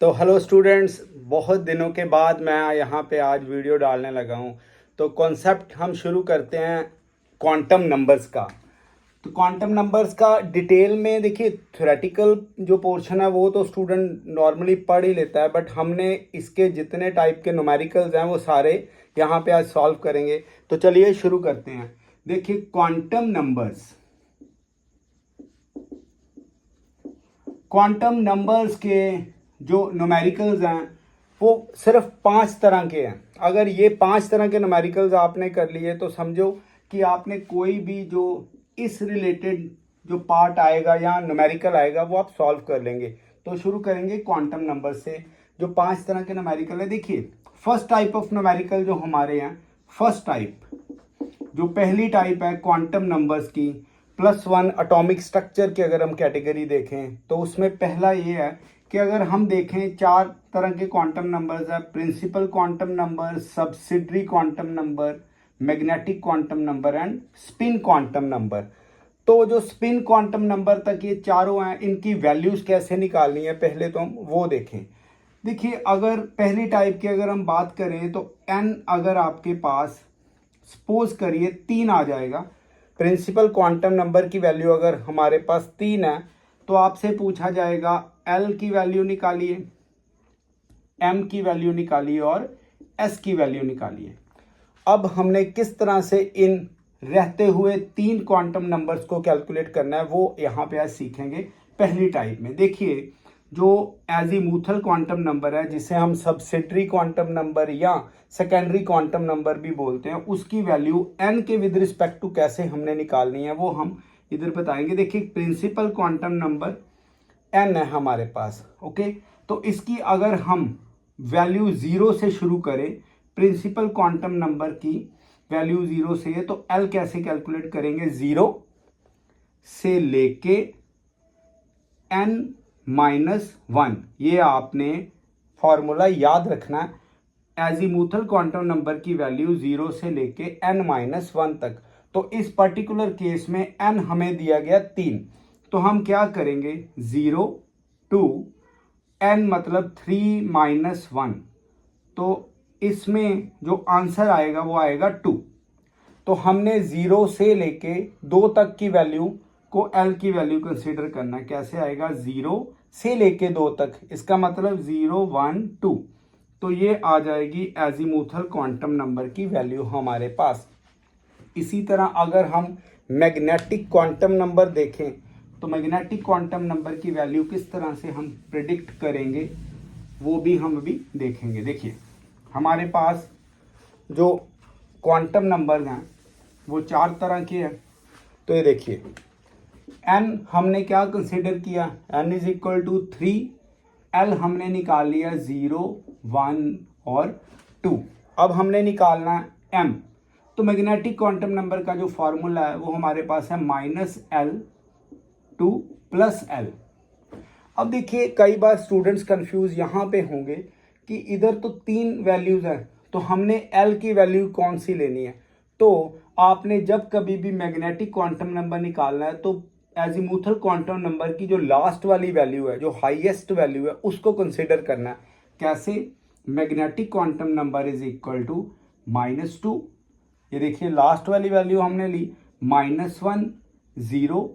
तो hello students, बहुत दिनों के बाद मैं यहाँ पे आज वीडियो डालने लगा हूँ। तो कॉन्सेप्ट हम शुरू करते हैं क्वांटम नंबर्स का। तो क्वांटम नंबर्स का डिटेल में देखिए, थ्योरेटिकल जो पोर्शन है वो तो स्टूडेंट नॉर्मली पढ़ ही लेता है, बट हमने इसके जितने टाइप के न्यूमेरिकल्स हैं वो सारे यहाँ पे आज सॉल्व करेंगे। तो चलिए शुरू करते हैं। देखिए क्वांटम नंबर्स के जो न्यूमेरिकल्स हैं वो सिर्फ 5 तरह के हैं। अगर ये 5 तरह के न्यूमेरिकल्स आपने कर लिए तो समझो कि आपने कोई भी जो इस रिलेटेड जो पार्ट आएगा या न्यूमेरिकल आएगा वो आप सॉल्व कर लेंगे। तो शुरू करेंगे क्वांटम नंबर से। जो 5 तरह के न्यूमेरिकल है, देखिए फर्स्ट टाइप ऑफ न्यूमेरिकल जो हमारे हैं, फर्स्ट टाइप जो पहली टाइप है क्वांटम नंबर्स की, +1 एटॉमिक स्ट्रक्चर की अगर हम कैटेगरी देखें तो उसमें पहला ये है कि अगर हम देखें 4 तरह के क्वांटम नंबर्स है: principal quantum number, subsidiary quantum number, magnetic quantum number and spin quantum number. तो जो स्पिन क्वांटम नंबर तक ये चारों हैं, इनकी वैल्यूज कैसे निकालनी है पहले तो हम वो देखें। देखिए अगर पहली टाइप की अगर हम बात करें तो n अगर आपके पास सपोज करिए 3 आ जाएगा, प्रिंसिपल क्वांटम नंबर की वैल्यू अगर हमारे पास 3 है तो आपसे पूछा जाएगा L की वैल्यू निकालिए, M की वैल्यू निकालिए और S की वैल्यू निकालिए। अब हमने किस तरह से इन रहते हुए 3 क्वांटम नंबर्स को कैलकुलेट करना है वो यहाँ पे आज सीखेंगे। पहली टाइप में देखिए जो एजीमुथल क्वांटम नंबर है, जिसे हम सब्सिडरी क्वांटम नंबर या सेकेंडरी क्वांटम नंबर भी बोलते हैं, उसकी वैल्यू n के विद रिस्पेक्ट टू कैसे हमने निकालनी है वो हम इधर बताएंगे। देखिए प्रिंसिपल क्वांटम नंबर n है हमारे पास, ओके। तो इसकी अगर हम वैल्यू 0 से शुरू करें, प्रिंसिपल क्वांटम नंबर की वैल्यू 0 से है, तो L कैसे कैलकुलेट करेंगे? 0 से लेके n-1, ये आपने फॉर्मूला याद रखना है। एजीमुथल क्वांटम नंबर की वैल्यू 0 से लेके n-1 तक। तो इस पर्टिकुलर केस में n हमें दिया गया 3, तो हम क्या करेंगे? 0 to n मतलब 3-1, तो इसमें जो आंसर आएगा वो आएगा 2। तो हमने 0 से लेके 2 तक की वैल्यू को L की वैल्यू कंसीडर करना है। कैसे आएगा? 0 से लेके 2 तक, इसका मतलब 0, 1, 2। तो ये आ जाएगी एजीमुथल क्वांटम नंबर की वैल्यू हमारे पास। इसी तरह अगर हम मैग्नेटिक क्वांटम नंबर देखें तो मैग्नेटिक क्वांटम नंबर की वैल्यू किस तरह से हम प्रिडिक्ट करेंगे वो भी हम अभी देखेंगे। देखिए हमारे पास जो क्वांटम नंबर हैं वो 4 तरह के हैं। तो ये देखिए n हमने क्या कंसीडर किया? n is equal to 3। L हमने निकाल लिया 0, 1 और 2। अब हमने निकालना है m। तो मैग्नेटिक क्वांटम नंबर का जो फॉर्मूला है वो हमारे पास है -L to +L। अब देखिए कई बार स्टूडेंट्स कंफ्यूज यहाँ पे होंगे कि इधर तो 3 वैल्यूज हैं, तो हमने L की वैल्यू कौन सी लेनी है? तो आपने जब कभी भी मैग्नेटिक क्वांटम नंबर निकालना है तो एजीमुथल क्वांटम नंबर की जो लास्ट वाली वैल्यू है, जो हाईएस्ट वैल्यू है, उसको कंसिडर करना है। कैसे? Magnetic quantum number is equal to -2, ये देखिए लास्ट वाली वैल्यू हमने ली, -1, 0,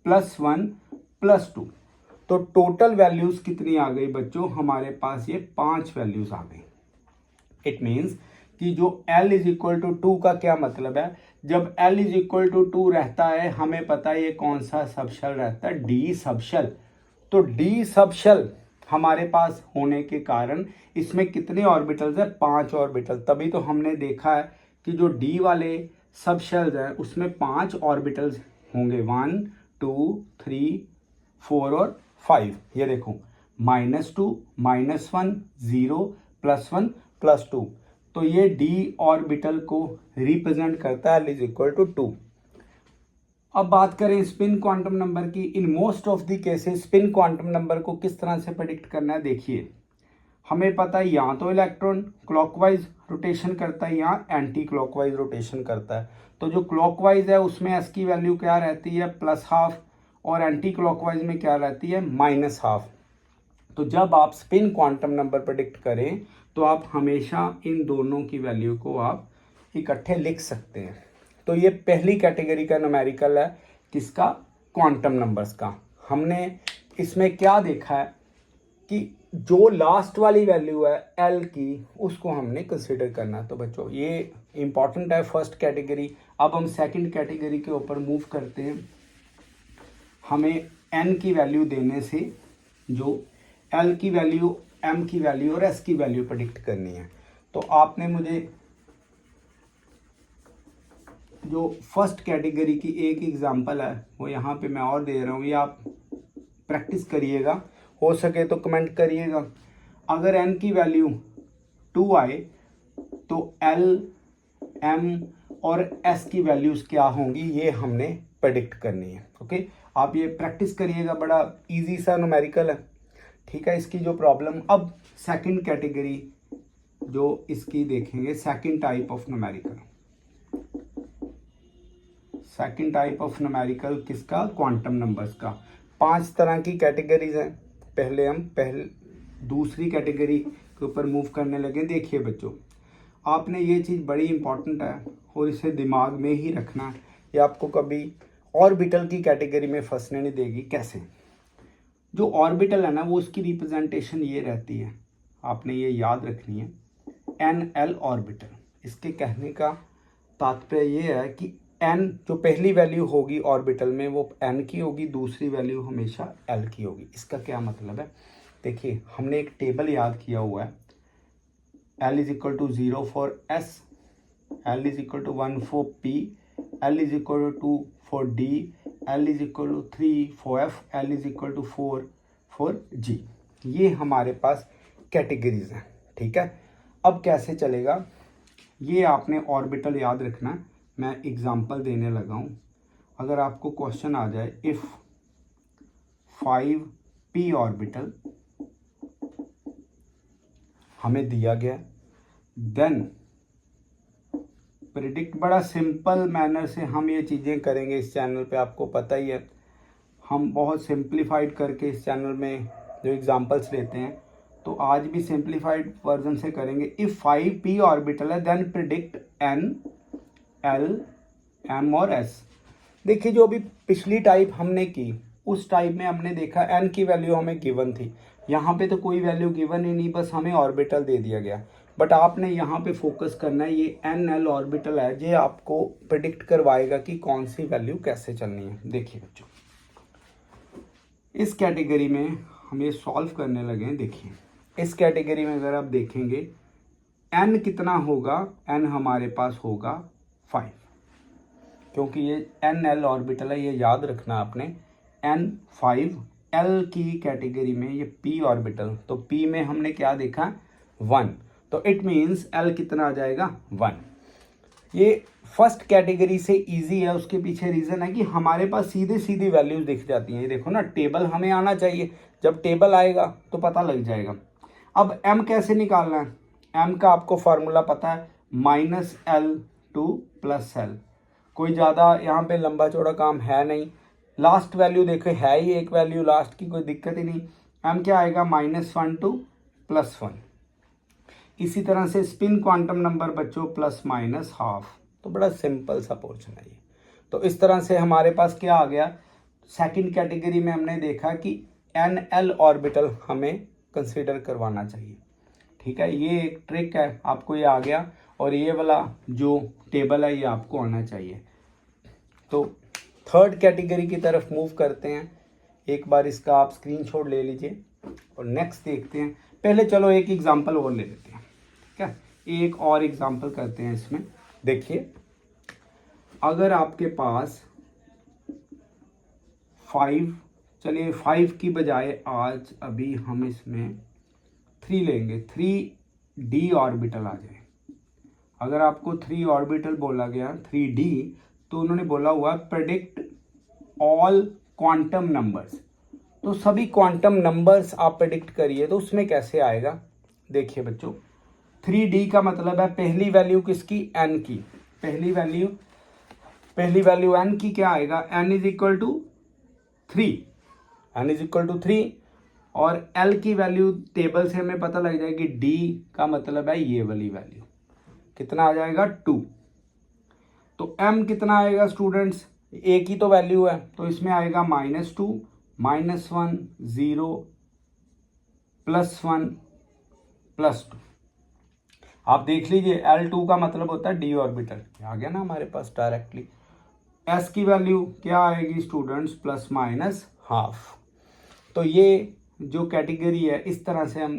+1, +2। तो टोटल वैल्यूज कितनी आ गई बच्चों? हमारे पास ये 5 वैल्यूज आ गई। इट मीन्स कि जो L इज इक्वल टू 2 का क्या मतलब है? जब L इज इक्वल टू 2 रहता है, हमें पता है ये कौन सा सबशेल रहता है? D subshell. तो D सबशेल हमारे पास होने के कारण इसमें कितने ऑर्बिटल्स है? 5 ऑर्बिटल। तभी तो हमने देखा है कि जो D वाले सबशेल्स हैं उसमें 5 ऑर्बिटल्स होंगे, 1, 2, 3, 4 और 5। ये देखो -2, -1, 0, +1, +2। तो ये d ऑर्बिटल को रिप्रेजेंट करता है L इज इक्वल टू 2। अब बात करें स्पिन क्वांटम नंबर की। In most of the cases spin quantum number को किस तरह से प्रेडिक्ट करना है? देखिए हमें पता है या तो इलेक्ट्रॉन क्लॉकवाइज रोटेशन करता है या एंटी क्लॉकवाइज रोटेशन करता है। तो जो क्लॉकवाइज है उसमें s की वैल्यू क्या रहती है? +12, और एंटी क्लॉकवाइज में क्या रहती है? -12। तो जब आप स्पिन क्वांटम नंबर प्रेडिक्ट करें तो आप हमेशा इन दोनों की वैल्यू को आप इकट्ठे लिख सकते हैं। तो ये पहली कैटेगरी का न्यूमेरिकल है, किसका? क्वांटम नंबर्स का। हमने इसमें क्या देखा है कि जो लास्ट वाली वैल्यू है एल की, उसको हमने कंसिडर करना। तो बच्चों ये इंपॉर्टेंट है फर्स्ट कैटेगरी। अब हम सेकंड कैटेगरी के ऊपर मूव करते हैं। हमें एन की वैल्यू देने से जो एल की वैल्यू, एम की वैल्यू और एस की वैल्यू प्रेडिक्ट करनी है। तो आपने मुझे जो फर्स्ट कैटेगरी की एक एग्जांपल है वो यहाँ पे मैं और दे रहा हूँ, ये आप प्रैक्टिस करिएगा, हो सके तो कमेंट करिएगा। अगर एन की वैल्यू 2 आए तो एल, एम और एस की वैल्यूज़ क्या होंगी, ये हमने प्रेडिक्ट करनी है। ओके, आप ये प्रैक्टिस करिएगा, बड़ा इजी सा न्यूमेरिकल है। ठीक है, इसकी जो प्रॉब्लम, अब सेकंड कैटेगरी जो इसकी देखेंगे, second type of numerical. Second type of numerical किसका? क्वांटम नंबर्स का। 5 तरह की कैटेगरीज हैं। पहले हम दूसरी कैटेगरी के ऊपर मूव करने लगे। देखिए बच्चों, आपने ये चीज़ बड़ी इंपॉर्टेंट है और इसे दिमाग में ही रखना, ये आपको कभी ऑर्बिटल की कैटेगरी में फंसने नहीं देगी। कैसे? जो ऑर्बिटल है ना, वो उसकी रिप्रेजेंटेशन ये रहती है, आपने ये याद रखनी है, एन एल ऑर्बिटल। इसके कहने का तात्पर्य ये है कि एन जो पहली वैल्यू होगी ऑर्बिटल में वो एन की होगी, दूसरी वैल्यू हमेशा एल की होगी। इसका क्या मतलब है? देखिए, हमने एक टेबल याद किया हुआ है, L is equal to 0 for S, L is equal to 1 for P, L is equal to 2 for D, L is equal to 3 for F, L is equal to 4 for G. ये हमारे पास categories हैं। ठीक है, अब कैसे चलेगा, ये आपने ऑर्बिटल याद रखना। मैं एग्जांपल देने लगा हूँ। अगर आपको क्वेश्चन आ जाए, इफ 5p ऑर्बिटल हमें दिया गया, देन प्रिडिक्ट। बड़ा सिंपल मैनर से हम ये चीज़ें करेंगे इस चैनल पे, आपको पता ही है हम बहुत सिंप्लीफाइड करके इस चैनल में जो एग्जांपल्स लेते हैं, तो आज भी सिंप्लीफाइड वर्जन से करेंगे। इफ 5p ऑर्बिटल है then predict n, l, m और एस। देखिए, जो अभी पिछली टाइप हमने की, उस टाइप में हमने देखा एन की वैल्यू हमें गिवन थी। यहाँ पे तो कोई वैल्यू गिवन ही नहीं, बस हमें ऑर्बिटल दे दिया गया। बट आपने यहाँ पे फोकस करना है, ये एन एल ऑर्बिटल है, ये आपको प्रेडिक्ट करवाएगा कि कौन सी वैल्यू कैसे चलनी है। देखिए बच्चों, इस कैटेगरी में हम ये सॉल्व करने लगे हैं। देखिए, इस कैटेगरी में अगर आप देखेंगे एन कितना होगा, एन हमारे पास होगा 5, क्योंकि ये एन एल ऑर्बिटल है, ये याद रखना आपने। एन 5, एल की कैटेगरी में ये पी ऑर्बिटल, तो पी में हमने क्या देखा? 1, तो इट मीन्स एल कितना आ जाएगा? 1। ये फर्स्ट कैटेगरी से इजी है, उसके पीछे रीज़न है कि हमारे पास सीधे सीधी वैल्यूज दिख जाती हैं। ये देखो ना, टेबल हमें आना चाहिए, जब टेबल आएगा तो पता लग जाएगा। अब एम कैसे निकालना है? एम का आपको फार्मूला पता है, -l to +l। कोई ज़्यादा यहाँ पे लंबा चौड़ा काम है नहीं। लास्ट वैल्यू देखो, है ही एक वैल्यू लास्ट की, कोई दिक्कत ही नहीं। एम क्या आएगा? -1 to +1। इसी तरह से स्पिन क्वांटम नंबर बच्चों ±½ तो बड़ा सिंपल सा पोर्शन है ये। तो इस तरह से हमारे पास क्या आ गया, सेकंड कैटेगरी में हमने देखा कि एन एल ऑर्बिटल हमें कंसीडर करवाना चाहिए। ठीक है, ये एक ट्रिक है, आपको ये आ गया। और ये वाला जो टेबल है ये आपको आना चाहिए। तो थर्ड कैटेगरी की तरफ मूव करते हैं। एक बार इसका आप स्क्रीनशॉट ले लीजिए और नेक्स्ट देखते हैं। पहले चलो एक एग्जांपल और ले लेते हैं। ठीक है, एक और एग्जांपल करते हैं इसमें। देखिए, अगर आपके पास 5, चलिए 5 की बजाय आज अभी हम इसमें 3 लेंगे, 3d ऑर्बिटल आ जाए। अगर आपको 3 ऑर्बिटल बोला गया, 3d, तो उन्होंने बोला हुआ प्रेडिक्ट ऑल क्वांटम नंबर्स। तो सभी क्वांटम नंबर्स आप प्रेडिक्ट करिए, तो उसमें कैसे आएगा? देखिए बच्चों, 3d का मतलब है पहली वैल्यू किसकी? n की। पहली वैल्यू n की क्या आएगा? n is equal to 3, n is equal to 3। और एल की वैल्यू टेबल से हमें पता लग जाएगी, डी का मतलब है ये वाली वैल्यू, कितना आ जाएगा 2। तो एम कितना आएगा स्टूडेंट्स, ए की तो वैल्यू है तो इसमें आएगा -2, -1, 0, +1, +2। आप देख लीजिए L2 का मतलब होता है डी ऑर्बिटल, आ गया ना हमारे पास डायरेक्टली। एस की वैल्यू क्या आएगी स्टूडेंट्स, ±½ तो ये जो कैटेगरी है इस तरह से हम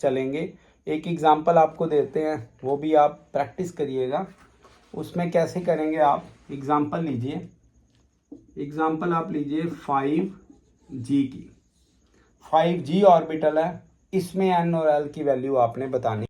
चलेंगे। एक एग्जांपल आपको देते हैं, वो भी आप प्रैक्टिस करिएगा। उसमें कैसे करेंगे आप, एग्जांपल लीजिए, एग्जांपल आप लीजिए 5G की। 5G ऑर्बिटल है, इसमें N और L की वैल्यू आपने बतानी।